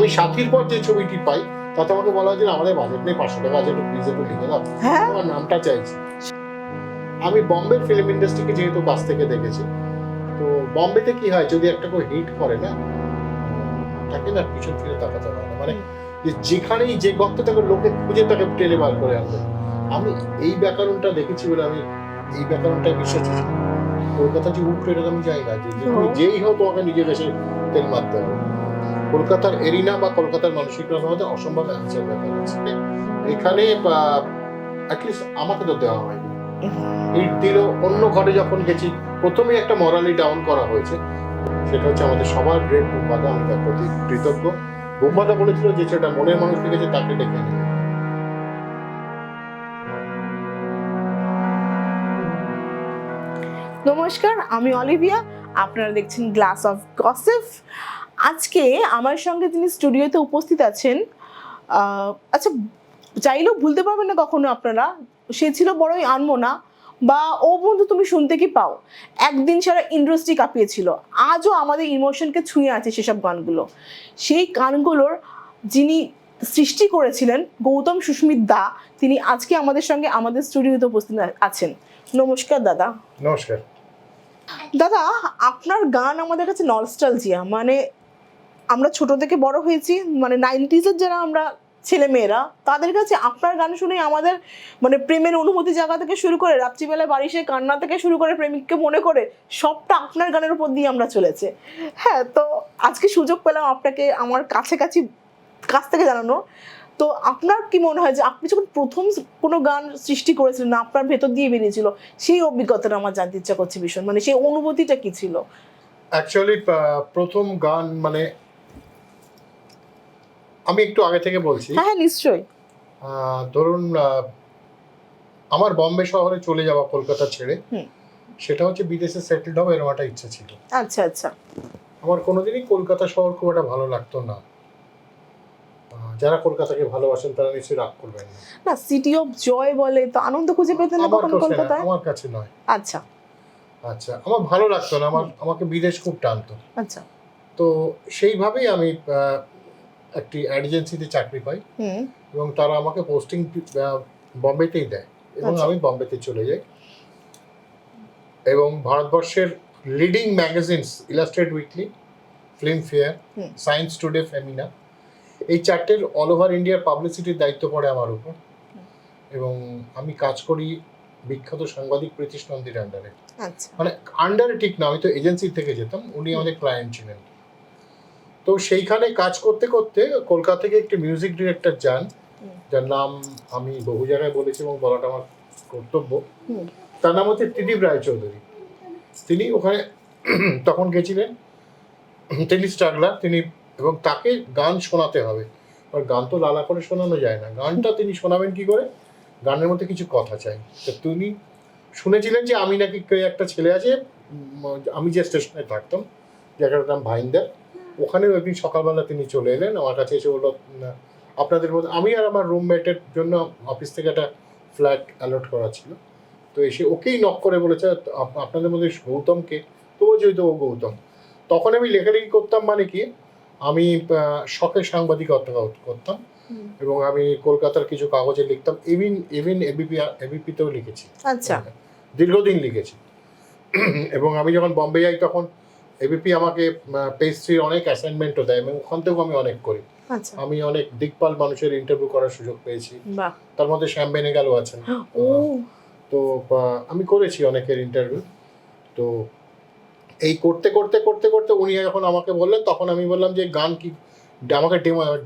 আমি সাথীর পর যে ছবিটি পাই তাতে আমাকে বলা হয় যে আমাদের বাজেট নেই, 500 টাকা আছে, একটু প্লিজ একটু লিখে দাও, আমার নামটা চাইছি। আমি বম্বের ফিল্ম ইন্ডাস্ট্রিকে যেহেতু কাছ থেকে দেখেছি, তো বম্বেতে কি হয় যদি একটা কেউ হিট করে না, তাকে না পিছন ফিরে তাকাতে হয় না, মানে যেখানেই যে গর্ত থেকে লোকে খুঁজে তাকে টেনে বার করে আনবে। আমি এই ব্যাকরণটা দেখেছি বলে আমি এই ব্যাকরণটাই বিশ্বাস করি। কলকাতা যে উঠবে এটা আমি যাই না, যে তুমি যেই হোক তোমাকে নিজে দেশে তেল মারতে হবে। কলকাতার এরিনা বা কলকাতার মানসিকতার মধ্যে অসম্ভব অ্যান্সার ব্যাপার আছে। এখানে অ্যাটলিস্ট আমাকে তো দেওয়া হয়নি, ইট দিল অন্য ঘরে। যখন গেছি প্রথমেই একটা মরালি ডাউন করা হয়েছে, সেটা হচ্ছে আমাদের সবার গ্রেট বোম্বাদা, আমি তার প্রতি কৃতজ্ঞ। বোম্বাদা বলেছিল যে সেটা মনের মানুষ লিখেছে তাকে ডেকে নেবে। নমস্কার, আমি অলিভিয়া, আপনারা দেখছেন গ্লাস অফ গসিপ। আজকে আমার সঙ্গে যিনি স্টুডিওতে উপস্থিত আছেন, আচ্ছা চাইলেও ভুলতে পারবেন না কখনো আপনারা, সে ছিল বড়ই আনমনা বা ও বন্ধু তুমি শুনতে কি পাও, একদিন সারা ইন্ডাস্ট্রি কাঁপিয়েছিল। আজও আমাদের ইমোশনকে ছুঁয়ে আছে সেসব গানগুলো। সেই গানগুলোর যিনি সৃষ্টি করেছিলেন গৌতম সুস্মিত দা, তিনি আজকে আমাদের সঙ্গে আমাদের স্টুডিওতে উপস্থিত আছেন। নমস্কার দাদা। নমস্কার দাদা, আপনার গান আমাদের কাছে নস্টালজিয়া, মানে আমরা ছোট থেকে বড় হয়েছি, মানে 90s-এর যারা আমরা ছেলে মেয়েরা, তাদের কাছে আপনার গান শুনে আমাদের মানে প্রেমের অনুভূতি জায়গা থেকে শুরু করে রাত্রিবেলায় বাড়ি এসে কান্না থেকে শুরু করে প্রেমিককে মনে করে সবটা আপনার গানের উপর দিয়ে আমরা চলেছে। হ্যাঁ, তো আজকে সুযোগ পেলাম আপনাকে আমার কাছ থেকে জানানো। তো আপনার কি মনে হয় যে আপনি যখন প্রথম কোনো গান সৃষ্টি করেছিলেন, না আপনার ভেতর দিয়ে বেরিয়েছিল, সেই অভিজ্ঞতাটা আমার জানতে ইচ্ছা করছে ভীষণ, মানে সেই অনুভূতিটা কি ছিল? অ্যাকচুয়ালি প্রথম গান মানে আমি একটু আগে থেকে বলছি। হ্যাঁ হ্যাঁ, নিশ্চয়ই। ধরুন আমার বম্বে শহরে চলে যাওয়া কলকাতা ছেড়ে, সেটা হচ্ছে বিদেশে সেটেলড হবো এরকম একটা ইচ্ছা ছিল। আচ্ছা আচ্ছা। আমার কোনোদিনই কলকাতা শহর খুব একটা ভালো লাগতো না। যারা কলকাতাকে ভালোবাসেন তারা নিশ্চয়ই রাগ করবেন না। না, সিটি অফ জয় বলে তো আনন্দ খুঁজে পেতেন না কখনো কলকাতায়? আমার কাছে নয়। আচ্ছা আচ্ছা, আমার ভালো লাগতো না, আমাকে বিদেশ খুব টানতো। আচ্ছা। তো সেইভাবেই আমি একটি এজেন্সিতে চাকরি পাই এবং তারা আমাকে পোস্টিং বম্বেতেই দেয় এবং আমি বম্বেতে চলে যাই এবং ভারতবর্ষের leading magazines illustrate weekly, film fair, science today, Femina, এই চারটের অল ওভার ইন্ডিয়ার পাবলিসিটির দায়িত্ব পড়ে আমার উপর এবং আমি কাজ করি বিখ্যাত সাংবাদিক প্রীতিশ নন্দীর আন্ডারে। মানে আন্ডারে ঠিক না, আমি তো এজেন্সি থেকে যেতাম, উনি আমাদের ক্লায়েন্ট ছিলেন। তো সেইখানে কাজ করতে করতে কলকাতা থেকে একটি মিউজিক ডিরেক্টর যান, যার নাম আমি বহু জায়গায় বলেছি এবং বলাটা আমার কর্তব্য। তার নাম হচ্ছে ত্রিদীপ রায়চৌধুরী। তিনি ওখানে তখন গেছিলেন, তিনি স্ট্রাগলার, তিনি এবং তাকে গান শোনাতে হবে। আর গান তো লালা করে শোনানো যায় না, গানটা তিনি শোনাবেন কি করে, গানের মধ্যে কিছু কথা চাই। তো তিনি শুনেছিলেন যে আমি নাকি একটা ছেলে আছে, আমি যে স্টেশনে থাকতাম জায়গাটার নাম ভাইন্দার, ওখানে একদিন সকালবেলা তিনি চলে এলেন আমার কাছে, এসে বলল আপনাদের মধ্যে, আমি আর আমার রুমমেটের জন্য অফিস থেকে একটা ফ্ল্যাট অ্যালট করা ছিল, তো এসে ওকেই নক করে বলেছে আপনাদের মধ্যে গৌতমকে, তো বলছে ওই তো ও গৌতম। তখন আমি লেখালেখি করতাম, মানে কি আমি শখের সাংবাদিকতা করতাম এবং আমি কলকাতার কিছু কাগজে লিখতাম, ইভিন এবিপিতেও লিখেছি। আচ্ছা, দীর্ঘদিন লিখেছি। এবং আমি যখন বম্বে যাই তখন এবিপি আমাকে পেস্ট্রির অনেক অ্যাসাইনমেন্টও দেয় এবং ওখান থেকেও আমি অনেক করি। আমি অনেক দিকপাল মানুষের ইন্টারভিউ করার সুযোগ পেয়েছি, তার মধ্যে শ্যাম বেনেগালও আছেন। তো আমি করেছি অনেকের ইন্টারভিউ। তো এই করতে করতে করতে করতে উনি যখন আমাকে বললেন, তখন আমি বললাম যে গান কি, আমাকে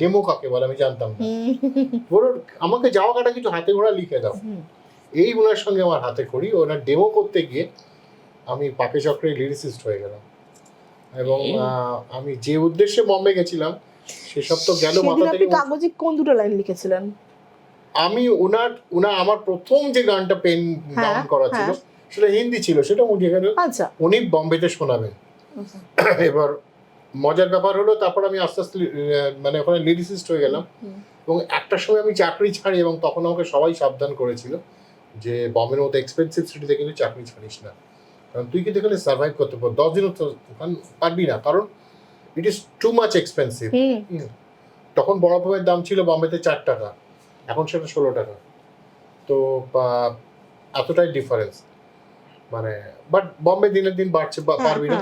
ডেমো কাকে বলে আমি জানতাম না। বলুন আমাকে যাওয়া কাটা কিছু হাতে ঘোড়া লিখে দাও। এই ওনার সঙ্গে আমার হাতে করি, ওনার ডেমো করতে গিয়ে আমি পাকে চক্রের লিরিসিস্ট হয়ে গেলাম এবং আমি যে উদ্দেশ্যে বম্বে গেছিলাম সেসব তো গেল মাথা থেকে। কাগজে কোন দুটো লাইন লিখেছিলেন? আমি ওনার আমার প্রথম যে গানটা পেন ডাউন করা ছিল সেটা হিন্দি ছিল, সেটা উনি এখানে উনি বম্বেতে শোনাবেন। এবার মজার ব্যাপার হলো তারপর আমি আস্তে আস্তে মানে ওখানে লিরিসিস্ট হয়ে গেলাম এবং একটা সময় আমি চাকরি ছাড়ি এবং তখন আমাকে সবাই সাবধান করেছিল যে বম্বের মতো এক্সপেন্সিভ সিটিতে কিন্তু চাকরি ছাড়িস না, কারণ তুই কিন্তু এখানে সার্ভাইভ করতে পারবি 10 দিনও তো পারবি না, কারণ it is too much expensive. তখন বড়াপাবের দাম ছিল বম্বেতে 4 টাকা, এখন সেটা 16 টাকা। তো এতটাই ডিফারেন্স, মানে বাট বম্বে দিনের দিন বাড়ছে, পারবি না,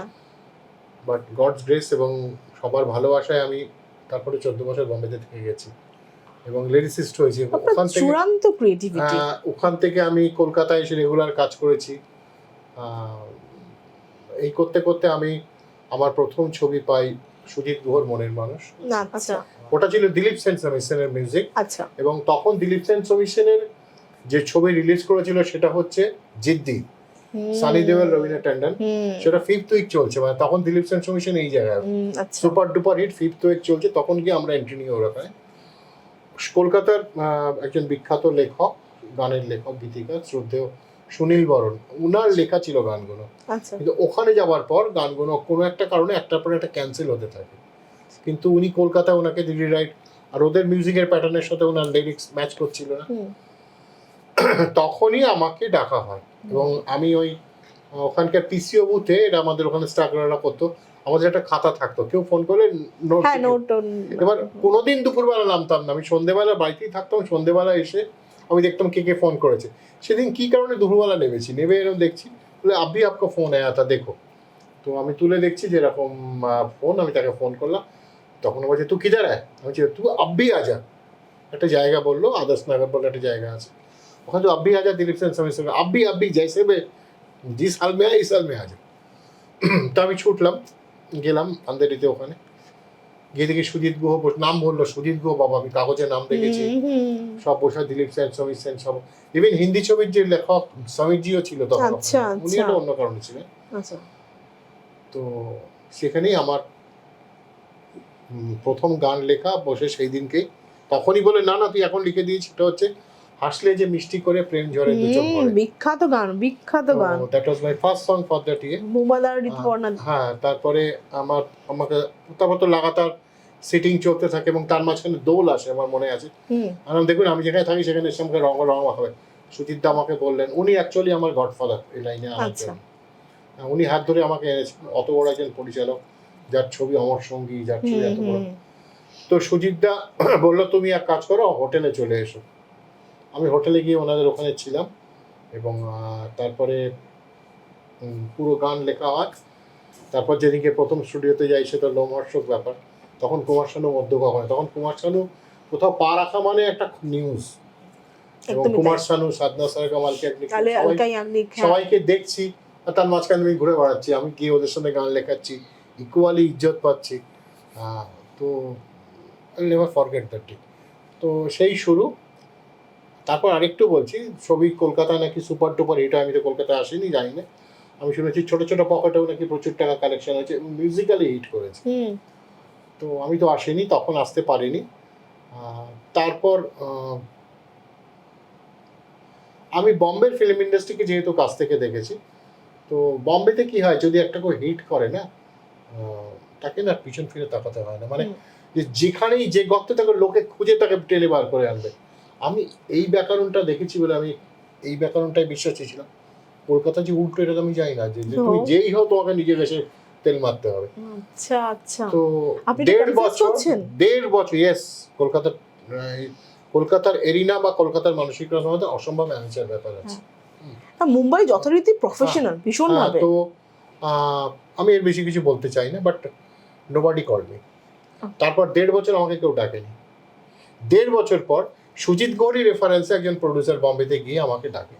বাট গডস গ্রেস এবং সবার ভালোবাসায় আমি তারপরে 14 বছর বম্বেতে থেকে গেছি এবং লিরিসিস্ট হয়েছি। ওখান থেকে চূড়ান্ত ক্রিয়েটিভিটি। ওখান থেকে আমি কলকাতায় এসে রেগুলার কাজ করেছি। এই করতে করতে আমি আমার প্রথম ছবি পাই সুজিত গুহর মনের মানুষ। আচ্ছা ওটা ছিল দিলীপ সেন সমিসেনের মিউজিক। আচ্ছা। এবং তখন দিলীপ সেন সমিসেনের যে ছবি রিলিজ করেছিল সেটা হচ্ছে জিদ্দি, সানি দেওল, রবীনা ট্যান্ডন। সেটা 5th উইক চলছে, মানে তখন দিলীপ সেন সমিসেন এই জায়গায় super duper hit 5th week চলছে, তখন গিয়ে আমরা এন্ট্রি নিয়ে ওরকম। কলকাতার একজন বিখ্যাত লেখক, গানের লেখক, গীতিকার শ্রদ্ধেয় সুনীল বরণ, উনার লেখা ছিল গানগুলো। কিন্তু ওখানে যাওয়ার পর গানগুলো কোনো একটা কারণে একটার পর একটা ক্যান্সেল হতে থাকে, কিন্তু উনি কলকাতায় ওনাকে রিরাইট, আর ওদের মিউজিকের প্যাটার্নের সাথে ওনার লিরিক্স ম্যাচ করছিল না। তখনই আমাকে ডাকা হয় এবং আমি ওই ওখানকার পিসিও বুথে, এটা আমাদের ওখানে স্টাফরা করতো, আমাদের একটা খাতা থাকতো, কেউ ফোন করলে নোট। এবার কোনোদিন দুপুরবেলা নামতাম না, আমি সন্ধ্যেবেলা বাড়িতেই থাকতাম, সন্ধ্যেবেলা এসে আমি দেখতাম কে কে ফোন করেছে। সেদিন কি কারণে দুপুরবেলা নেমেছি, নেমে এরকম দেখছি বলে আব্বি আপকা ফোন আয়া থা দেখো। তো আমি তুলে দেখছি যে এরকম ফোন, আমি তাকে ফোন করলাম, তখন বলছে তুই কিধার আয়, আমি বলছি তুই আব্বি আজা, একটা জায়গা বললো আদর্শ নগর বলে একটা জায়গা আছে ওখানে, তো আব্বি আজা দিলীপ সেন সমিসেন, আব্বি আব্বি জैसे বে जिस साल में आए इस साल में आ जा। তো আমি ছুটলাম, গেলাম আন্দারিতে, ওখানে গিয়ে দেখি সুজিত গুহ, নাম বললো সুজিত গুহ, বাবা আমি কাগজে নাম দেখেছি সব বসে, দিলীপ সেন সমীর সেন সব, ইভেন হিন্দি ছবির যে লেখক সমীরজিও ছিল তখন, উনি একটা অন্য কারণে ছিলেন। তো সেখানেই আমার প্রথম গান লেখা বসে সেই দিনকেই, তখনই বলে না না তুই এখন লিখে দিয়েছিস, এটা হচ্ছে হাসলে যে মিষ্টি করে প্রেম ঝরে দু চোখ ভরে, বিখ্যাত গান, বিখ্যাত গান। That was my first song for that year. হ্যাঁ, তারপরে আমাকে তারপর তো লাগাতার সিটিং চলতে থাকে এবং তার মাঝখানে দোল আসে, আমার মনে আছে। আর দেখুন আমি যেখানে থাকি সেখানে এসে আমাকে রং হবে। সুজিত দা আমাকে বললেন, উনি অ্যাকচুয়ালি আমার গডফাদার এই লাইনে আনার জন্য। উনি হাত ধরে আমাকে এনেছেন, অত বড় একজন পরিচালক যার ছবি অমর সঙ্গী, যার ছবি এত বড়। তো সুজিত দা বললো তুমি এক কাজ করো, হোটেলে চলে এসো। আমি হোটেলে গিয়ে ওনাদের ওখানে ছিলাম এবং তারপরে পুরো গান লেখা হয়। তারপর যেদিকে প্রথম স্টুডিওতে যাই সেটা লোমহর্ষক ব্যাপার, তখন কুমার শানু মধ্যগা হয়, তখন কুমার শানু কোথাও পা রাখা মানে একটা নিউজ, এবং কুমার শানু, সাধনা সারেগামালকে সবাইকে দেখছি, আর তার মাঝখানে আমি ঘুরে বেড়াচ্ছি, আমি গিয়ে ওদের সঙ্গে গান লেখাচ্ছি, ইকুয়ালি ইজ্জত পাচ্ছি। তো নেভার ফরগেট দ্যাট। তো সেই শুরু। তারপর আরেকটু বলছি, ছবি কলকাতায় নাকি সুপার ডুপার হিট, আমি তো কলকাতায় আসিনি, জানি না, আমি শুনেছি ছোট ছোট পকেটেও নাকি প্রচুর টাকা কালেকশন হয়েছে এবং মিউজিক্যালি হিট করেছে। তো আমি তো আসিনি, তখন আসতে পারিনি। তারপর আমি বম্বের ফিল্ম ইন্ডাস্ট্রিকে যেহেতু কাছ থেকে দেখেছি, তো বম্বেতে কি হয়, যদি একটা কেউ হিট করে না, তাকে না পিছন ফিরে তাকাতে হয় না, মানে যেখানেই যে গর্তে তাকে লোকে খুঁজে তাকে টেনে বার করে আনবে। আমি এই ব্যাকরণটা দেখেছি বলে আমি এই ব্যাকরণটাই বিশ্বাসী ছিলাম। কলকাতা যে উল্টো, এটা আমি জানি না, যে তুমি যেই হও তোমাকে নিজে দেশে তেল মারতে হবে। আচ্ছা আচ্ছা। তো 1.5 বছর ইয়েস, কলকাতার এরিনা বা কলকাতার মানসিকতার মধ্যে অসম্ভব ম্যানেজার ব্যাপার আছে। মুম্বাই যথারীতি প্রফেশনাল ভীষণ ভাবে। তো আমি এর বেশি কিছু বলতে চাই না, বাট নোবডি কল মি। তারপর 1.5 বছর আমাকে কেউ ডাকেনি। 1.5 বছর পর সুজিত গৌরী রেফারেন্সে একজন প্রোডিউসার বম্বেতে গিয়ে আমাকে ডাকে।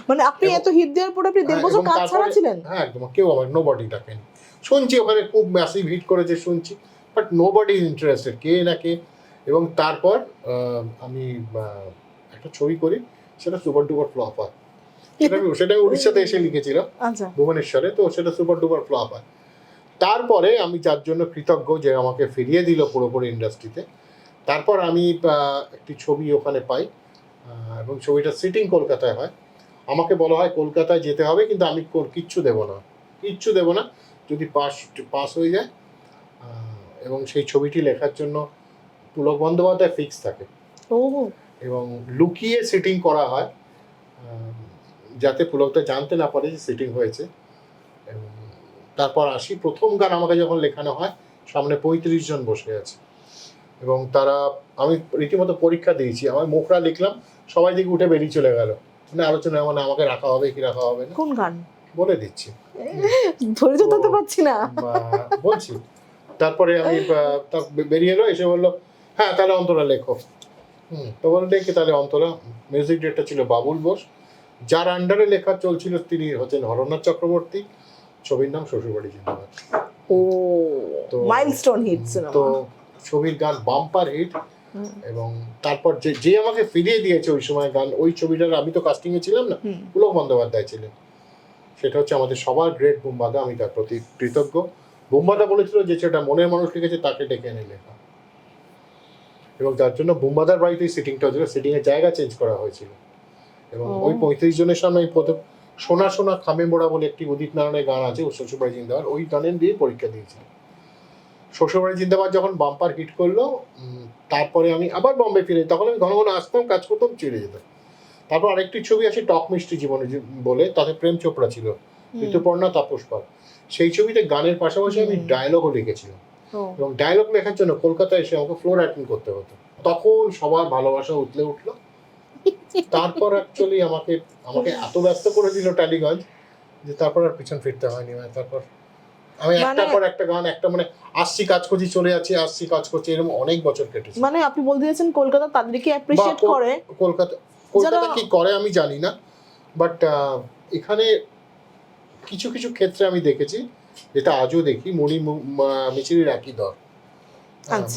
মানে আপনি এত হিট দেওয়ার পর আপনি 1.5 বছর কাজ ছাড়া ছিলেন? হ্যাঁ একদম, কেউ আমার নোবডি ডাকেনি। শুনছি ওখানে খুব ম্যাসিভ হিট করেছে শুনছি, বাট নোবডি ইজ ইন্টারেস্টেড, কে না কে। এবং তারপর আমি একটা ছবি করি, সেটা সুপার ডুপার ফ্লপ হয়। সেটা উড়িষ্যাতে এসে লিখেছিলাম, ভুবনেশ্বরে, তো সেটা সুপার ডুপার ফ্লপ হয়। তারপরে আমি যার জন্য কৃতজ্ঞ যে আমাকে ফিরিয়ে দিল পুরোপুরি ইন্ডাস্ট্রিতে। তারপর আমি একটি ছবি ওখানে পাই এবং ছবিটা সিটিং কলকাতায় হয়। আমাকে বলা হয় কলকাতায় যেতে হবে, কিন্তু আমি কিচ্ছু দেবো না যদি পাস হয়ে যায়। এবং সেই ছবিটি লেখার জন্য পুলক বন্দ্যোপাধ্যায় ফিক্স থাকে এবং লুকিয়ে সিটিং করা হয়, যাতে পুলকটা জানতে না পারে যে সিটিং হয়েছে। এবং তারপর আসি, প্রথম গান আমাকে যখন লেখানো হয় সামনে 35 জন বসে আছে, এবং তারা, আমি রীতিমতো পরীক্ষা দিয়েছি, আমার মুখরা লিখলাম, সবাই দিকে উঠে বেরিয়ে চলে গেল, মানে আলোচনা, মানে আমাকে রাখা হবে কি রাখা হবে না কোন গান বলে দিচ্ছি, ধৈর্য ধরতে পারছি না। বলছি। তারপরে আমি বেরিয়ে এলো, এসে বললো হ্যাঁ তাহলে অন্তরা লেখো। তো বললো দেখি তাহলে অন্তরা। মিউজিক ডিরেক্টর ছিল বাবুল বোস, যার আন্ডারে লেখা চলছিল তিনি হচ্ছেন হরনাথ চক্রবর্তী, ছবির নাম শ্বশুরবাড়ি জিন্দাবাদ। ও তো মাইলস্টোন হিট সিনেমা। তো ছবির গান বাম্পার হিট। এবং তারপর যে আমাকে ফিরিয়ে দিয়েছে ওই সময় গান, ওই ছবিটার আমি তো কাস্টিং এ ছিলাম না, পুলক বন্দ্যোপাধ্যায় ছিলেন, সেটা হচ্ছে আমাদের সবার গ্রেট বুম্বাদা, আমি তার প্রতি কৃতজ্ঞ। বুম্বাদা বলেছিল যে সেটা মনের মানুষ লিখেছে, তাকে ডেকে এনে লেখা, এবং যার জন্য বুম্বাদার বাড়িতেই সিটিংটা হয়েছিল, সিটিং এর জায়গা চেঞ্জ করা হয়েছিল। এবং ওই 35 জনের সামনে আমি প্রথম সোনা সোনা খামে মোড়া বলে একটি উদিত নারায়ণের গান আছে, ও শ্বশুরবাড়ি জিন্দাবাদ, ওই গানের দিয়ে পরীক্ষা দিয়েছি। শ্বশুরবাড়ি জিন্দাবাদ যখন বাম্পার হিট করলো, তারপরে আমি আবার বম্বে ফিরে, তখন আমি ঘন ঘন আসতাম, কাজ করতাম, চলে যেতাম। তারপর আরেকটি ছবি আছে টক মিষ্টি জীবনে বলে, তাতে প্রেম চোপড়া ছিল, ঋতুপর্ণা, তাপস পাল। সেই ছবিতে গানের পাশাপাশি আমি ডায়লগও লিখেছিলাম, এবং ডায়লগ লেখার জন্য কলকাতায় এসে আমাকে ফ্লোর অ্যাটেন্ড করতে হতো। তখন সবার ভালোবাসা উতলে উঠলো। তারপর অ্যাকচুয়ালি আমাকে এত ব্যস্ত করে দিল টালিগঞ্জ, যে তারপর আর পিছন ফিরতে হয়নি। মানে তারপর আমি একটার পর একটা গান, একটা মানে আসছি কাজ করছি, চলে যাচ্ছি, আসছি কাজ করছি, এরকম অনেক বছর কেটেছে। মানে আপনি বলতে চাইছেন কলকাতা তাদেরকে অ্যাপ্রিশিয়েট করে, কলকাতা কি করে আমি জানি না, বাট এখানে কিছু কিছু ক্ষেত্রে আমি দেখেছি, যেটা আজও দেখি, মণি মিছিলের একই দর।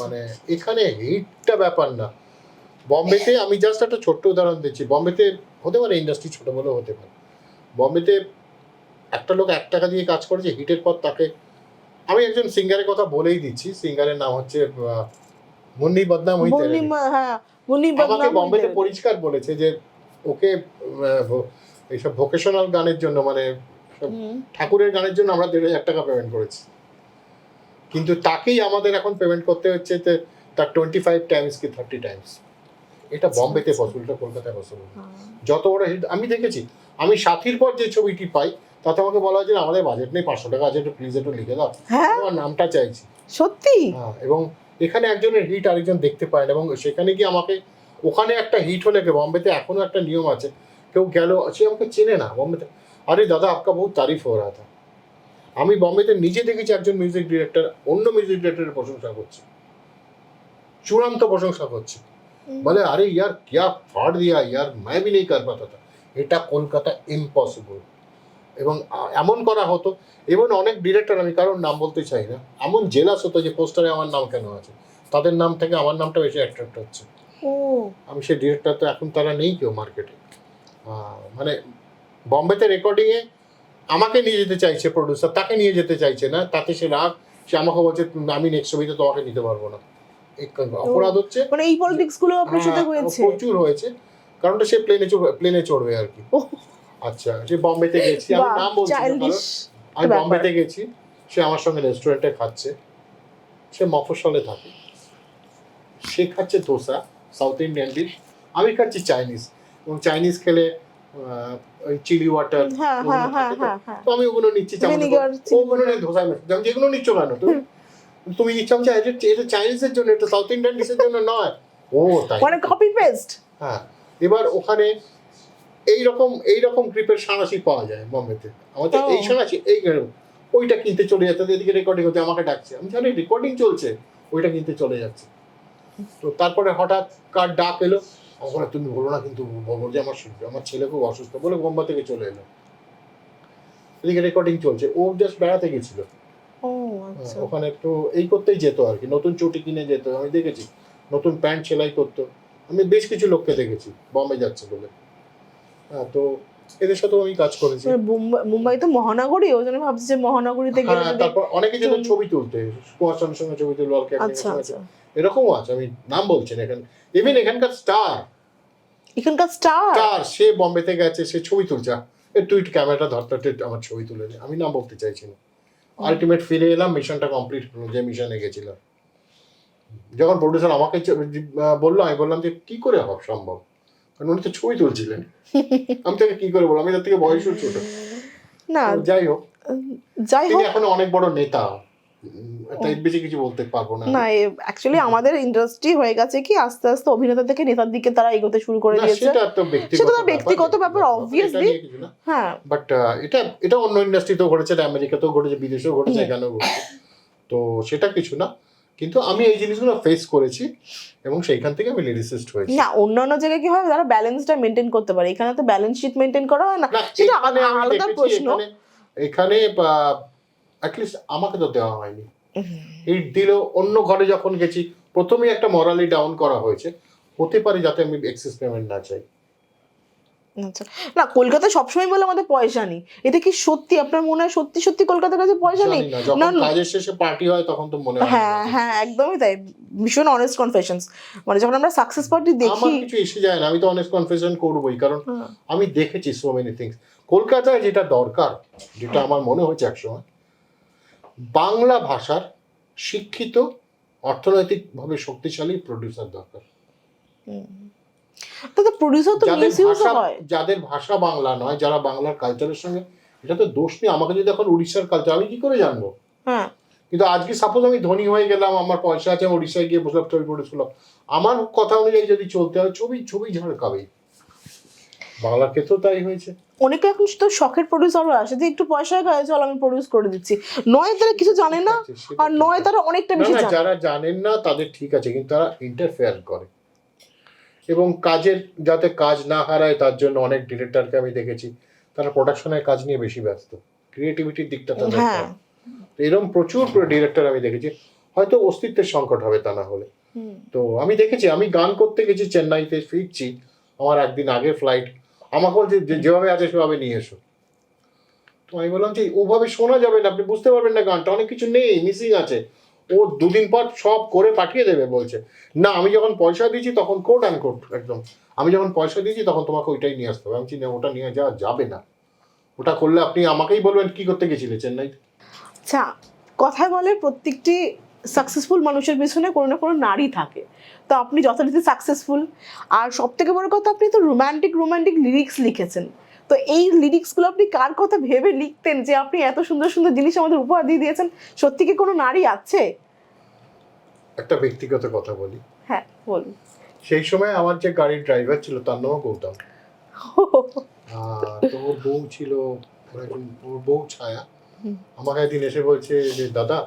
মানে এখানে হিটটা ব্যাপার না। বম্বেতে আমি জাস্ট একটা ছোট্ট উদাহরণ দিচ্ছি, বম্বেতে হতে পারে ইন্ডাস্ট্রি ছোট বলেও হতে পারে, বম্বেতে একটা লোক 1 টাকা দিয়ে কাজ করেছে, হিটের পর তাকে, আমি একজন সিঙ্গারের কথা বলেই দিচ্ছি, সিঙ্গারের নাম হচ্ছে মুন্নি বদনাম হইতে, আমাকে বম্বেতে পরিষ্কার বলেছে যে ওকে এইসব ভোকেশনাল গানের জন্য, মানে ঠাকুরের গানের জন্য আমরা 1,500 টাকা পেমেন্ট করেছি, কিন্তু তাকেই আমাদের এখন পেমেন্ট করতে হচ্ছে তার 25 টাইমস কি 30 টাইমস। এটা বম্বেতে পসিবল, কলকাতায় পসিবল। যত বড় হিট আমি দেখেছি, আমি সাথীর পর যে ছবিটি পাই, তাতে আমাকে বলা হয় যে আমাদের বাজেট নেই, 500 টাকা আছে, একটু প্লিজ একটু লিখে দাও, আমার নামটা চাইছি। সত্যি? হ্যাঁ, এবং এখানে একজনের হিট আরেকজন দেখতে পায় না, এবং সেখানে গিয়ে আমাকে, ওখানে একটা হিট হলে, বম্বেতে এখনো একটা নিয়ম আছে, কেউ গেল, সে আমাকে চেনে না বম্বেতে, আরে দাদা আপকা বহুত তারিফ হো রা থা। আমি বম্বেতে নিজে দেখেছি একজন মিউজিক ডিরেক্টর অন্য মিউজিক ডিরেক্টরের প্রশংসা করছে, চূড়ান্ত প্রশংসা করছে, বলে আরে ইয়ার কিয়া ফাড় দিয়া ইয়ার, मैं भी नहीं कर पाता था। এটা কলকাতা ইম্পসিবল। এবং এমন করা হতো, এবং অনেক ডিরেক্টর, আমি কারোর নাম বলতে চাই না, এমন জেলাস হতো যে পোস্টারে আমার নাম কেন আছে, তাদের নাম থেকে আমার নামটা বেশি অ্যাট্রাক্ট হচ্ছে। আমি সেই ডিরেক্টর তো এখন তারা নেই কেউ মার্কেটে। মানে বম্বেতে রেকর্ডিংয়ে আমাকে নিয়ে যেতে চাইছে প্রডিউসার, তাকে নিয়ে যেতে চাইছে না, তাতে সে রাগ, সে আমাকে বলছে আমি নেক্সট ছবিতে তোমাকে নিতে পারবো না। অপরাধ হচ্ছে, মানে এই পলিটিক্স গুলো আপনার সাথে হয়েছে? প্রচুর হয়েছে, কারণটা সে প্লেনে চড়বে আর কি। আচ্ছা, যে বম্বেতে গেছি, আমি নাম বলছি না, আমি বম্বেতে গেছি, সে আমার সঙ্গে রেস্টুরেন্টে খাচ্ছে, সে মফস্বলে থাকে, সে খাচ্ছে ধোসা, সাউথ ইন্ডিয়ান ডিশ, আমি খাচ্ছি চাইনিজ, এবং চাইনিজ খেলে ওই চিলি ওয়াটার, তো আমি ওগুলো নিচ্ছি, ওগুলো নিয়ে ধোসায় মেশে, যেগুলো নিচ্ছ কেন তুমি নিচ্ছ, আমি এটা চাইনিজের জন্য, এটা সাউথ ইন্ডিয়ান ডিশের জন্য নয়। ও তাই, মানে কপি পেস্ট। হ্যাঁ, এবার ওখানে এইরকম গ্রিপের সাঁড়াশি পাওয়া যায় বম্বেতে, আমাদের এই সাঁড়াশি, এই ওইটা কিনতে চলে যেতে, এদিকে রেকর্ডিং হতে আমাকে ডাকছে, আমি জানি রেকর্ডিং চলছে, ওইটা কিনতে চলে যাচ্ছে। তো তারপরে হঠাৎ কার ডাক এলো, ওখানে তুমি বলো না কিন্তু, বলবো যে আমার ছেলে খুব অসুস্থ বলে বোম্বে থেকে চলে এলো, এদিকে রেকর্ডিং চলছে, ও জাস্ট বেড়াতে গেছিল ওখানে, তো এই করতেই যেত আর কি, নতুন চটি কিনে যেত, আমি দেখেছি নতুন প্যান্ট সেলাই করতো, আমি বেশ কিছু লোককে দেখেছি বম্বে যাচ্ছে বলে। হ্যাঁ, তো এদের সাথেও আমি কাজ করেছি। মুম্বাই তো মহানগরী, ওই জন্য ভাবছি যে মহানগরীতে গেলে, তারপর অনেকে যেত ছবি তুলতে, কুমার শানুর সঙ্গে ছবি তুললো, এরকমও আছে, আমি নাম বলছি না এখানে, ইভেন এখানকার স্টার সে বম্বেতে গেছে, সে ছবি তুলছে, তুই ক্যামেরাটা ধরতে আমার ছবি তুলে নে, আমি নাম বলতে চাইছি না। আলটিমেট ফিরে এলাম, মিশনটা কমপ্লিট হলো, যে মিশনে গেছিলাম। যখন প্রডিউসার আমাকে বললো, আমি বললাম যে কি করে সম্ভব, কারণ উনি তো ছবি তুলছিলেন, আমি তাকে কি করে বলবো, আমি তার থেকে বয়সও ছোট না, যাই হোক তিনি এখন অনেক বড় নেতা, তাই বেশি কিছু বলতে পারবো না। না অ্যাকচুয়ালি আমাদের ইন্ডাস্ট্রি হয়ে গেছে কি আস্তে আস্তে অভিনেতা থেকে নেতার দিকে তারা এগোতে শুরু করে দিয়েছে। সেটা তো ব্যক্তিগত ব্যাপার অবভিয়াসলি। হ্যাঁ, বাট এটা অন্য ইন্ডাস্ট্রিতেও ঘটেছে, আমেরিকাতেও ঘটেছে, বিদেশেও ঘটেছে, এখানেও ঘটেছে। তো সেটা কিছু না, কিন্তু আমি এই জিনিসগুলো ফেস করেছি এবং সেইখান থেকে আমি লিরিসিস্ট হয়েছি। না অন্যান্য জায়গায় কি হয় যারা ব্যালেন্সটা মেনটেন করতে পারে, এখানে তো ব্যালেন্স শিট মেনটেন করা হয় না, সেটা আলাদা প্রশ্ন। এখানে অ্যাটলিস্ট আমাকে তো দেওয়া হয়নি, হিট দিল অন্য ঘরে যখন গেছি প্রথমেই একটা মরালি ডাউন করা হয়েছে, হতে পারে যাতে আমি এক্সেস পেমেন্ট না চাই। আচ্ছা, না কলকাতায় সবসময় বলে আমাদের পয়সা নেই, এটা কি সত্যি? আপনার মনে হয় সত্যি সত্যি কলকাতার কাছে পয়সা নেই? যখন কাজের শেষে পার্টি হয় তখন তো মনে হয়। হ্যাঁ হ্যাঁ একদমই তাই, ভীষণ অনেস্ট কনফেশনস। মানে যখন আমরা সাকসেস পার্টি দেখি আমার কিছু এসে যায় না, আমি তো অনেস্ট কনফেশন করবোই, কারণ আমি দেখেছি সো মেনি থিংস। কলকাতায় যেটা দরকার, যেটা আমার মনে হয়েছে একসময়, বাংলা ভাষার শিক্ষিত অর্থনৈতিকভাবে শক্তিশালী প্রডিউসার দরকার। তো প্রোডিউসার তো মিসইউজ হয়, যাদের ভাষা বাংলা নয়, যারা বাংলার কালচারের সঙ্গে, এটা তো দোষ নেই। আমাকে যদি এখন উড়িষ্যার কালচার, আমি কি করে জানবো? হ্যাঁ, কিন্তু আজকে সাপোজ আমি ধনী হয়ে গেলাম, আমার পয়সা আছে, আমি উড়িষ্যায় গিয়ে বসলাম, ছবি প্রডিউস করলাম, আমার কথা অনুযায়ী যদি চলতে হয় ছবি ঝাড়কাবেই। বাংলার ক্ষেত্রেও তাই হয়েছে। অনেকে এখন তো শখের প্রডিউসারও আসে যে একটু পয়সা গায়ে চল আমি প্রডিউস করে দিচ্ছি, নয় তারা কিছু জানে না, আর নয় তারা অনেকটা বেশি জানে। যারা জানেন না তাদের ঠিক আছে, কিন্তু তারা ইন্টারফেয়ার করে এবং কাজের যাতে কাজ না হারায় তার জন্য অনেক ডিরেক্টরকে আমি দেখেছি তারা প্রোডাকশনের কাজ নিয়ে বেশি ব্যস্ত, ক্রিয়েটিভিটির দিকটা তাদের কম। এরকম প্রচুর ডিরেক্টর আমি দেখেছি, হয়তো অস্তিত্বের সংকট হবে তা না হলে। তো আমি দেখেছি, আমি গান করতে গেছি চেন্নাইতে, ফিরছি, আমার একদিন আগের ফ্লাইট, আমাকে বলছে যেভাবে আছে সেভাবে নিয়ে এসো। তো আমি বললাম যে ওভাবে শোনা যাবে না, আপনি বুঝতে পারবেন না, গানটা অনেক কিছু নেই, মিসিং আছে। ও দুদিন পর সব করে পাঠিয়ে দেবে বলছে। না, আমি যখন পয়সা দিয়েছি তখন কোড অ্যান্ড কোড একদম, আমি যখন পয়সা দিয়েছি তখন তোমাকে ওইটাই নিয়ে আসতে হবে। আমি চিনি ওটা নিয়ে যাওয়া যাবে না, ওটা করলে আপনি আমাকেই বলবেন কি করতে গেছিলে চেন্নাইতে। আচ্ছা, কথায় বলে প্রত্যেকটি সাকসেসফুল মানুষের পিছনে কোনো না কোনো নারী থাকে, তো আপনি যথারীতি সাকসেসফুল। আর সব থেকে বড় কথা, আপনি তো রোমান্টিক লিরিক্স লিখেছেন, তো এই লিরিক্সগুলো আপনি কার কথা ভেবে লিখতেন যে আপনি এত সুন্দর সুন্দর জিনিস আমাদের উপহার দিয়ে দিয়েছেন? সত্যি কি কোনো নারী আছে? একটা ব্যক্তিগত কথা বলি। হ্যাঁ বলুন। সেই সময় আমার যে গাড়ির ড্রাইভার ছিল তার নাম গৌতম। তো ওর বউ ছিল, ওর বউ ছায়া, আমাকে একদিন এসে বলছে যে দাদা,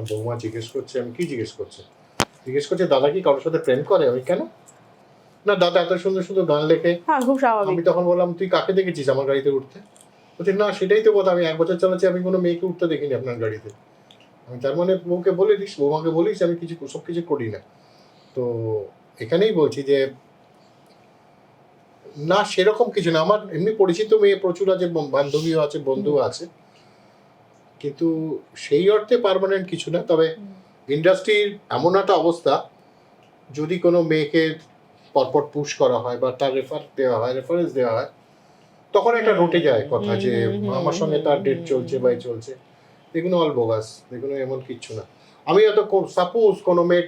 বৌমা জিজ্ঞেস করছে, আমি কি জিজ্ঞেস করছে দাদা কি কারোর সাথে প্রেম করে? আমি কেন না, দাদা এত সুন্দর সুন্দর গান লেখে। আমি তখন বললাম তুই কাকে দেখেছিস আমার গাড়িতে উঠতে? বলছে না সেটাই তো কথা, আমি 1 বছর চালাচ্ছি, আমি কোনো মেয়েকে উঠতে দেখিনি আপনার গাড়িতে। আমি তার মানে বউকে বলে দিস, বৌমাকে বলিস আমি সব কিছু করি না। তো এখানেই বলছি যে না সেরকম কিছু না, আমার এমনি পরিচিত মেয়ে প্রচুর আছে, বান্ধবীও আছে, বন্ধুও আছে, কিন্তু সেই অর্থে পার্মানেন্ট কিছু না। তবে ইন্ডাস্ট্রির এমন একটা অবস্থা, যদি কোনো মেয়েকে পরপর পুশ করা হয় বা তার রেফারেন্স দেওয়া হয়, তখন একটা রটে যায় কথা যে আমার সঙ্গে তার ডেট চলছে বা চলছে। এগুলো অল বোগাস, এগুলো এমন কিচ্ছু না। আমি হয়তো সাপোজ কোনো মেয়ে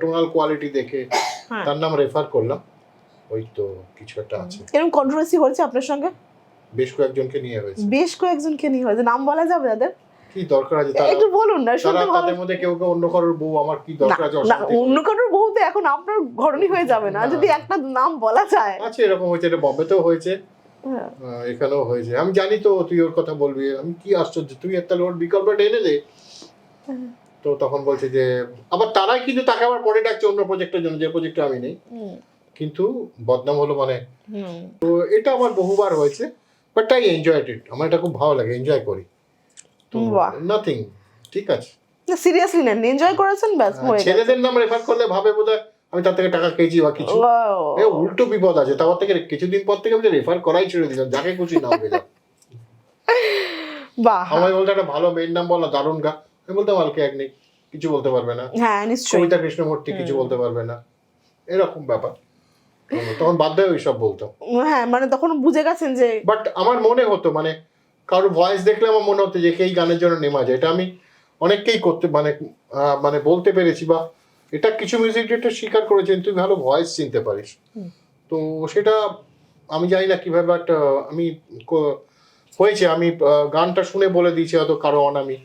টোনাল কোয়ালিটি দেখে তার নাম রেফার করলাম, ওই তো কিছু একটা আছে। এরকম কন্ট্রোভার্সি হয়েছে আপনার সঙ্গে? বেশ কয়েকজনকে নিয়ে হয়েছে। নাম বলা যাবে তাদের? কি দরকার আছে? তারা একটু বলুন না, শুনতে ভালো। তাদের মধ্যে কেউ অন্য কারোর বউ, আমার কি দরকার আছে? অন্য কারোর বউ তো এখন আপনার ঘরণী হয়ে যাবে না যদি একটা নাম বলা যায়। আচ্ছা, এরকম হয়েছে, এটা বম্বেতেও হয়েছে, এখানেও হয়েছে। আমি জানি তো তুই ওর কথা বলবি, আমি কি আশ্চর্য, তুই তাহলে ওর বিকল্পটা এনে দে। তো তখন বলছে যে আবার তারাই কিন্তু তাকে আবার পরে ডাকছে অন্য প্রজেক্টের জন্য, যে প্রজেক্টে আমি নেই, কিন্তু বদনাম হলো মানে। তো এটা আমার বহুবার হয়েছে, বাট আই এনজয়েড ইট, আমার এটা খুব ভালো লাগে, এনজয় করি। তো নাথিং, ঠিক আছে। না সিরিয়াসলি নেন, এনজয় করেছেন, ব্যাস হয়ে গেছে। ছেলেদের নাম রেফার করলে ভাবে বোধহয় আমি তার থেকে টাকা খেয়েছি বা কিছু, উল্টো বিপদ আছে। তারপর থেকে কিছুদিন পর থেকে আমি রেফার করাই ছেড়ে দিলাম, যাকে খুশি নাম দিলাম। বাহ, আমার বলতে একটা ভালো মেয়ের নাম বলা দারুণ গা, আমি বলতাম আলকে এক নেই, কিছু বলতে পারবে না। হ্যাঁ নিশ্চয়ই। কবিতা কৃষ্ণমূর্তি কিছু বলতে পারবে না, এরকম ব্যাপার। তখন বাধ্য হয়ে ওইসব বলতাম। হ্যাঁ মানে তখন বুঝে গেছেন যে, বাট আমার মনে হতো মানে কারোর ভয়েস দেখলে আমার মনে হতো যে এই গানের জন্য নেমা যায়। এটা আমি অনেককেই করতে মানে বলতে পেরেছি, বা এটা কিছু মিউজিক ডিরেক্টর স্বীকার করেছেন তুই ভালো ভয়েস চিনতে পারিস। তো সেটা আমি জানি না কিভাবে, বাট আমি হয়েছে, আমি গানটা শুনে বলে দিয়েছি হয়তো কারো অনামি,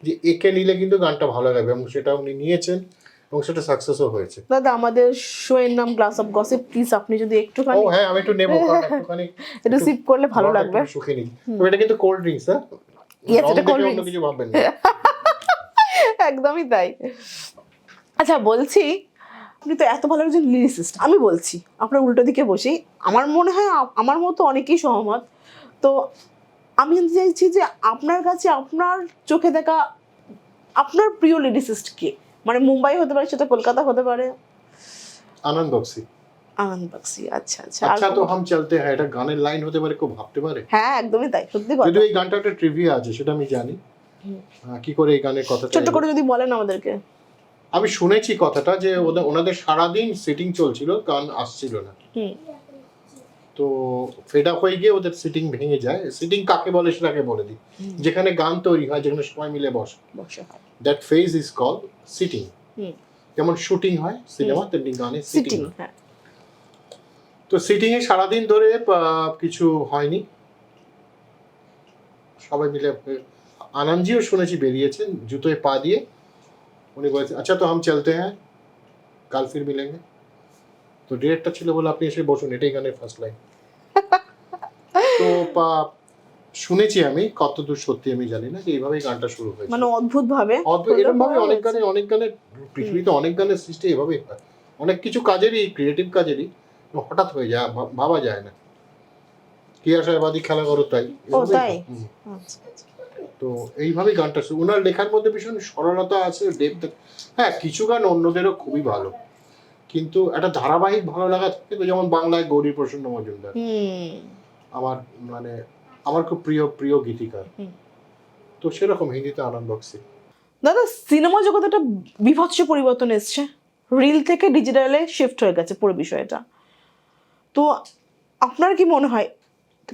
যে একে নিলে কিন্তু গানটা ভালো লাগবে, এবং সেটা উনি নিয়েছেন এবং সেটা সাকসেসও হয়েছে। দাদা আমাদের শো এর নাম গ্লাস অফ গসিপ, প্লিজ আপনি যদি ও একটুখানি হ্যাঁ, আমি একটু নেবো, কারণ একটুখানি একটু সিপ করলে ভালো লাগবে। শুকিয়ে নিই। তবে এটা কিন্তু কোল্ড ড্রিঙ্কস, হ্যাঁ, Yes, রং এটা cold দেখে অন্য drinks। কিছু ভাববেন না। একদমই তাই। আচ্ছা বলছি, আপনি তো এত ভালো একজন লিরিসিস্ট, আমি বলছি আপনার উল্টো দিকে বসি, আমার মনে হয় আমার মতো অনেকেই সহমত। তো আমি জানতে চাইছি যে আপনার কাছে আপনার চোখে দেখা আপনার প্রিয় লিরিসিস্ট কে? মানে মুম্বাই হতে পারে, সেটা কলকাতা হতে পারে। আনন্দ বক্সি। আনন্দ বাগচি, আচ্ছা আচ্ছা। আচ্ছা তো হাম চলতে হ্যাঁ, এটা গানের লাইন হতে পারে, কেউ ভাবতে পারে। হ্যাঁ একদমই তাই, সত্যি কথা। যদিও এই গানটা একটা ট্রিভিয়া আছে, সেটা আমি জানি কি করে এই গানের কথাটা ছোট্ট করে যদি বলেন আমাদেরকে। আমি শুনেছি কথাটা, যে ওনাদের সারাদিন সিটিং চলছিল, গান আসছিল না, তো ফেড আপ হয়ে গিয়ে ওদের সিটিং ভেঙে যায়। সিটিং কাকে বলে সেটাকে বলে দিই, যেখানে গান তৈরি হয়, যেখানে সবাই মিলে বসে, that phase is called sitting. যেমন শুটিং হয় সিনেমা, তেমনি গানে সিটিং। তো সিটিং এ সারাদিন ধরে কিছু হয়নি, সবাই মিলে, আনন্দজিও শুনেছি বেরিয়েছেন জুতোয় পা দিয়ে, উনি বলেছেন আচ্ছা তো হাম চলতে হ্যাঁ কাল ফির মিলেঙ্গে। তো ডিরেক্টর ছিল বলে আপনি এসে বসুন, এটাই গানের ফার্স্ট লাইন। তো শুনেছি আমি, কতদূর সত্যি আমি জানি না, যে এইভাবেই গানটা শুরু হয়েছে, মানে অদ্ভুত ভাবে, এরকম ভাবে অনেক গানের পৃথিবীতে অনেক গানের সৃষ্টি এভাবেই হয়। অনেক কিছু কাজেরই, ক্রিয়েটিভ কাজেরই হঠাৎ হয়ে যায়, ভাবা যায় না, কি আশাবাদী খেলা করো তাই। তাই। তো এইভাবেই গানটা ওনার লেখার মধ্যে ভীষণ সরলতা আছে, ডেপথ। হ্যাঁ কিছু গান অন্যদেরও খুবই ভালো, কিন্তু একটা ধারাবাহিক ভালো লাগা থাকে। যেমন বাংলায় গৌরী প্রসন্ন মজুমদার আমার মানে আমার খুব প্রিয় গীতিকার, তো সেরকম হিন্দিতে আনন্দ বক্সি। দাদা সিনেমা জগতে একটা বিভৎস পরিবর্তন এসছে, রিল থেকে ডিজিটালে শিফট হয়ে গেছে পুরো বিষয়টা। তো আপনার কি মনে হয়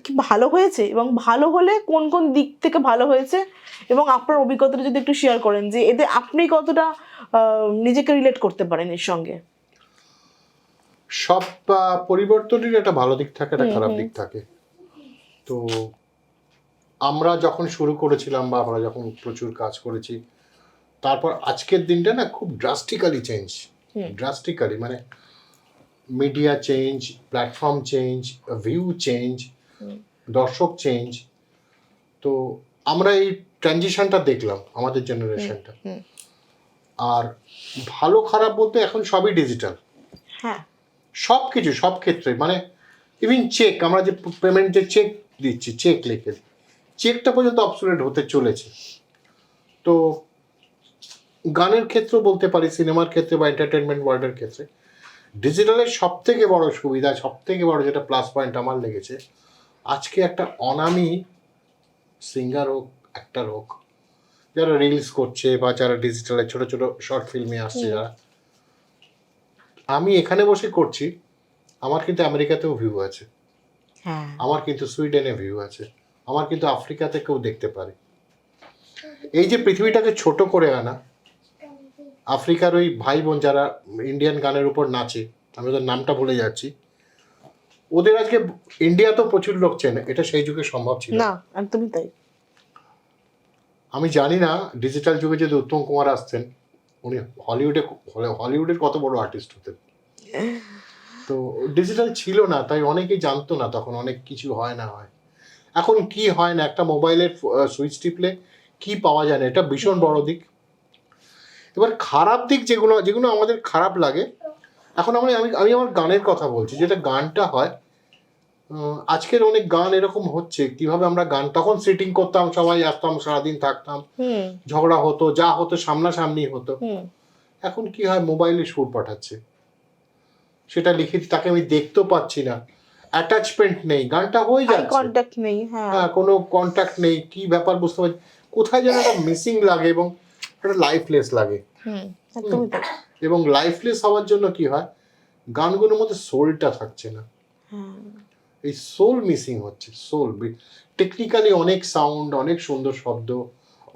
কি ভালো হয়েছে, এবং ভালো হলে কোন কোন দিক থেকে ভালো হয়েছে, এবং আপনার অভিজ্ঞতাটা যদি একটু শেয়ার করেন যে এতে আপনি কতটা নিজেকে রিলেট করতে পারেন এর সঙ্গে? সব পরিবর্তনের একটা ভালো দিক থাকে, একটা খারাপ দিক থাকে। তো আমরা যখন শুরু করেছিলাম, বা আমরা যখন প্রচুর কাজ করেছি, তারপর আজকের দিনটা না খুব ড্রাস্টিক্যালি মানে media change, platform change, view change, দর্শক চেঞ্জ। তো আমরা এই ট্রানজিশনটা দেখলাম আমাদের জেনারেশনটা। আর ভালো খারাপ বলতে এখন সবই ডিজিটাল, হ্যাঁ সব কিছু সব ক্ষেত্রে, মানে ইভিন চেক, আমরা যে পেমেন্টে চেক দিচ্ছি, চেক লিখে, চেকটা পর্যন্ত অবসোলেট হতে চলেছে। তো গানের ক্ষেত্রে বলতে পারি, সিনেমার ক্ষেত্রে বা এন্টারটেনমেন্ট ওয়ার্ল্ডের ক্ষেত্রে ডিজিটালের সব থেকে বড় সুবিধা, সব থেকে বড় যেটা প্লাস পয়েন্ট আমার লেগেছে, আজকে একটা অনামী সিঙ্গার হোক, অ্যাক্টর হোক, যারা রিলস করছে বা যারা ডিজিটালে ছোট ছোট শর্ট ফিল্মে আসছে, যারা, আমি এখানে বসে করছি, আমার কিন্তু আমেরিকাতেও ভিউ আছে, আমার কিন্তু সুইডেনে ভিউ আছে, আমার কিন্তু আফ্রিকাতে কেউ দেখতে পারে। এই যে পৃথিবীটাকে ছোট করে আনা, আফ্রিকার ওই ভাই বোন যারা ইন্ডিয়ান গানের উপর নাচে, আমি ওদের নামটা ভুলে যাচ্ছি, ওদের আজকে ইন্ডিয়াতেও প্রচুর লোক চেনে, এটা সেই যুগে সম্ভব ছিল না, একদমই তাই। আমি জানি না ডিজিটাল যুগে যদি উত্তম কুমার আসতেন, উনি হলিউডের কত বড় আর্টিস্ট হতেন। তো ডিজিটাল ছিল না, তাই অনেকেই জানতো না তখন, অনেক কিছু হয় না হয়। এখন কি হয় না, একটা মোবাইলের সুইচ টিপলে কি পাওয়া যায় না, এটা ভীষণ বড় দিক। এবার খারাপ দিক যেগুলো আমাদের খারাপ লাগে, এখন আমি আমার গানের কথা বলছি, যেটা গানটা হয়, আজকের অনেক গান এরকম হচ্ছে, কিভাবে আমরা গান, তখন সিটিং করতাম, সবাই আসতাম, সারাদিন থাকতাম, ঝগড়া হতো, যা হতো সামনাসামনি হতো। এখন কি হয়, মোবাইলে সুর পাঠাচ্ছে, সেটা লিখে তাকে আমি দেখতেও পাচ্ছি না, অ্যাটাচমেন্ট নেই, গানটা হয়ে যাচ্ছে, কন্টাক্ট নেই, হ্যাঁ কোনো কন্টাক্ট নেই, কি ব্যাপার বুঝতে পারছি, কোথায় যেন একটা মিসিং লাগে, এবং একটা লাইফলেস লাগে। এবং লাইফলেস হওয়ার জন্য কি হয়, গানগুলোর মধ্যে সোলটা থাকছে না, এই সোল মিসিং হচ্ছে। সোল টেকনিক্যালি অনেক সাউন্ড, অনেক সুন্দর শব্দ,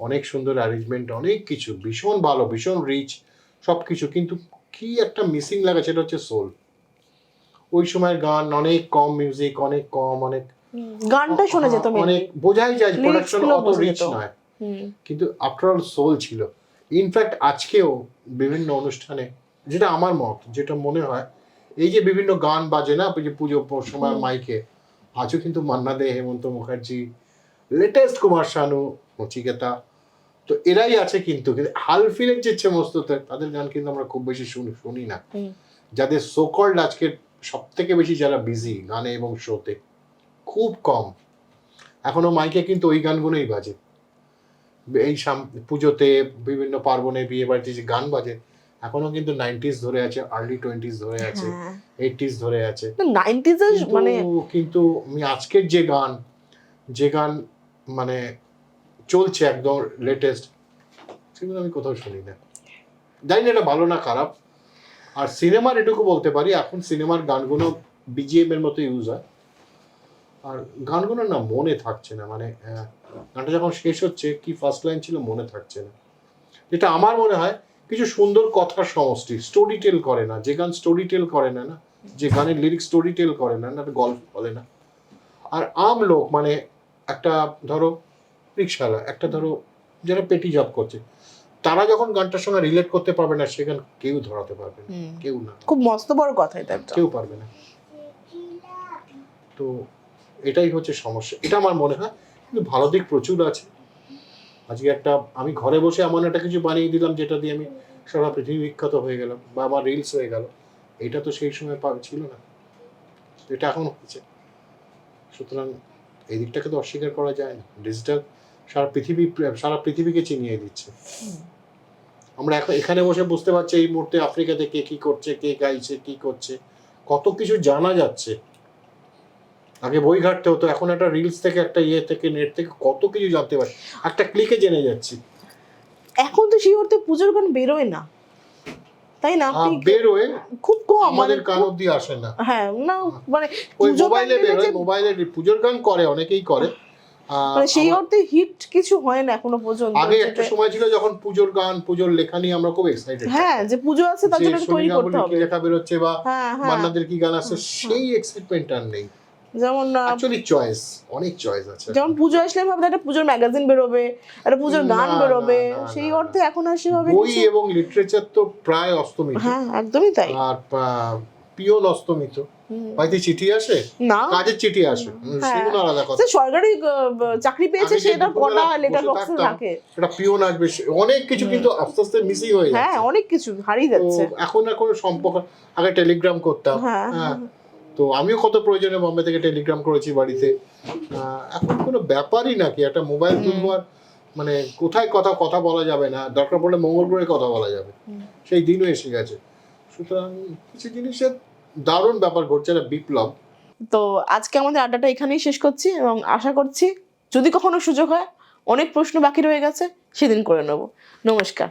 অনেক সুন্দর অ্যারেঞ্জমেন্ট, অনেক কিছু ভীষণ ভালো, ভীষণ রিচ সব কিছু, কিন্তু কি একটা মিসিং লাগে, সেটা হচ্ছে সোল। ওই সময়ের গান অনেক কম মিউজিক, অনেক কম, অনেক গানটা শোনা যেত, অনেক বোঝাই যায়, প্রোডাকশন অত রিচ নয়, কিন্তু আফটার অল সোল ছিল। ইনফ্যাক্ট আজকেও বিভিন্ন অনুষ্ঠানে, যেটা আমার মত, যেটা মনে হয়, এই যে বিভিন্ন গান বাজে না ওই যে পুজো সময় মাইকে, আজও কিন্তু মান্না দে, হেমন্ত মুখার্জি, লেটেস্ট কুমার শানু, নচিকেতা, তো এরাই আছে। কিন্তু হালফিলের যে সমস্ত তাদের গান কিন্তু আমরা খুব বেশি শুনি না। যাদের সোকল্ড আজকে সব থেকে বেশি যারা বিজি গানে এবং শোতে, খুব কম এখনো মাইকে কিন্তু ওই গানগুলোই বাজে। এই পুজোতে, বিভিন্ন পার্বণে, বিয়ে বাড়িতে যে গান বাজে এখনো কিন্তু 90s ধরে আছে, আর্লি 20s ধরে আছে, 80s ধরে আছে। 90s মানে কিন্তু আমি আজকের যে গান মানে চলছে একদম লেটেস্ট, সেগুলো আমি কোথাও শুনি না। জানি না এটা ভালো না খারাপ। আর সিনেমার এটুকু বলতে পারি, এখন সিনেমার গানগুলো বিজিএম এর মতো ইউজ হয়, আর গানগুলো না মনে থাকছে না। মানে গানটা যখন শেষ হচ্ছে, কি ফার্স্ট লাইন ছিল মনে থাকছে না। যেটা আমার মনে হয় কিছু সুন্দর কথার সমষ্টি, স্টোরি টেল করে না। যে গান স্টোরি টেল করে না, যে গানের লিরিক্স স্টোরি টেল করে না, একটা গল্প বলে না। আর আম লোক, মানে একটা ধরো রিক্সাওয়ালা, একটা ধরো যারা পেটি জব করছে, তারা যখন গানটার সঙ্গে রিলেট করতে পারবে না, সে গান কেউ ধরাতে পারবে না, কেউ না। খুব মস্ত বড় কথা এটা, কেউ পারবে না। তো এটাই হচ্ছে সমস্যা, এটা আমার মনে হয়। কিন্তু ভালো দিক প্রচুর আছে। আজকে আমি ঘরে বসে এমন একটা কিছু বানিয়ে দিলাম যেটা দিয়ে আমি সারা পৃথিবী বিখ্যাত হয়ে গেলাম, বা আমার রিলস হয়ে গেল। এটা তো সেই সময় ছিল না, এটা এখন হচ্ছে। সুতরাং এই দিকটাকে তো অস্বীকার করা যায় না। ডিজিটাল সারা পৃথিবীকে চিনিয়ে দিচ্ছে। আমরা এখন এখানে বসে বুঝতে পারছি এই মুহূর্তে আফ্রিকাতে কে কি করছে, কে গাইছে, কি করছে, কত কিছু জানা যাচ্ছে। আগে বই ঘাটতে হতো, এখন একটা রিলস থেকে, একটা থেকে, নেট থেকে কত কিছু জানতে পারি, একটা ক্লিকে জেনে যাচ্ছি। এখন তো সেই অর্থে পুজোর গান বেরোয় না, তাই না? বেরোয়, খুব কম, আমাদের কান অব্দি আসে না। হ্যাঁ, না মানে ওই মোবাইলে বেরোয়, মোবাইলে পুজোর গান করে, অনেকেই করে। মানে সেই অর্থে হিট কিছু হয় না এখনো পর্যন্ত। আগে একটা সময় ছিল যখন পুজোর গান, পুজোর লেখা নিয়ে আমরা খুব এক্সাইটেড। হ্যাঁ, যে পুজো আছে তার জন্য তৈরি করতে হবে, কি লেখা বেরোচ্ছে, বা মান্নাদের কি গান আছে, সেই এক্সাইটমেন্ট আর নেই। যেমন অ্যাকচুয়ালি চয়েস, অনেক চয়েস আছে। যেমন পুজো আসলে ভাবতে একটা পুজোর ম্যাগাজিন বেরোবে, একটা পুজোর গান বেরোবে, সেই অর্থে এখন আর সেভাবে বই এবং লিটারেচার তো প্রায় অস্তমিত। হ্যাঁ, একদমই তাই। আর পিওন অস্তমিত। বাড়িতে চিঠি আসে না, কাজের চিঠি আসে, সেগুলো আলাদা কথা। সরকারি চাকরি পেয়েছে, সেটা কটা লেটার বক্সে থাকে, এটা পিওন আসবে, অনেক কিছু কিন্তু আস্তে আস্তে মিসিং হয়ে যাচ্ছে। হ্যাঁ, অনেক কিছু হারিয়ে যাচ্ছে। এখন সম্পর্ক, আগে টেলিগ্রাম করতাম। হ্যাঁ, তো আমিও কত প্রয়োজনে বম্বে থেকে টেলিগ্রাম করেছি বাড়িতে। এখন কোনো ব্যাপারই নাকি, একটা মোবাইল তুলবো আর মানে কোথায় কথা বলা যাবে না, দরকার পড়লে মঙ্গল গ্রহে কথা বলা যাবে, সেই দিনও এসে গেছে। সুতরাং কিছু জিনিসের দারুণ ব্যাপার ঘটছে, না বিপ্লব। তো আজকে আমাদের আড্ডাটা এখানেই শেষ করছি, এবং আশা করছি যদি কখনো সুযোগ হয়, অনেক প্রশ্ন বাকি রয়ে গেছে, সেদিন করে নেব। নমস্কার।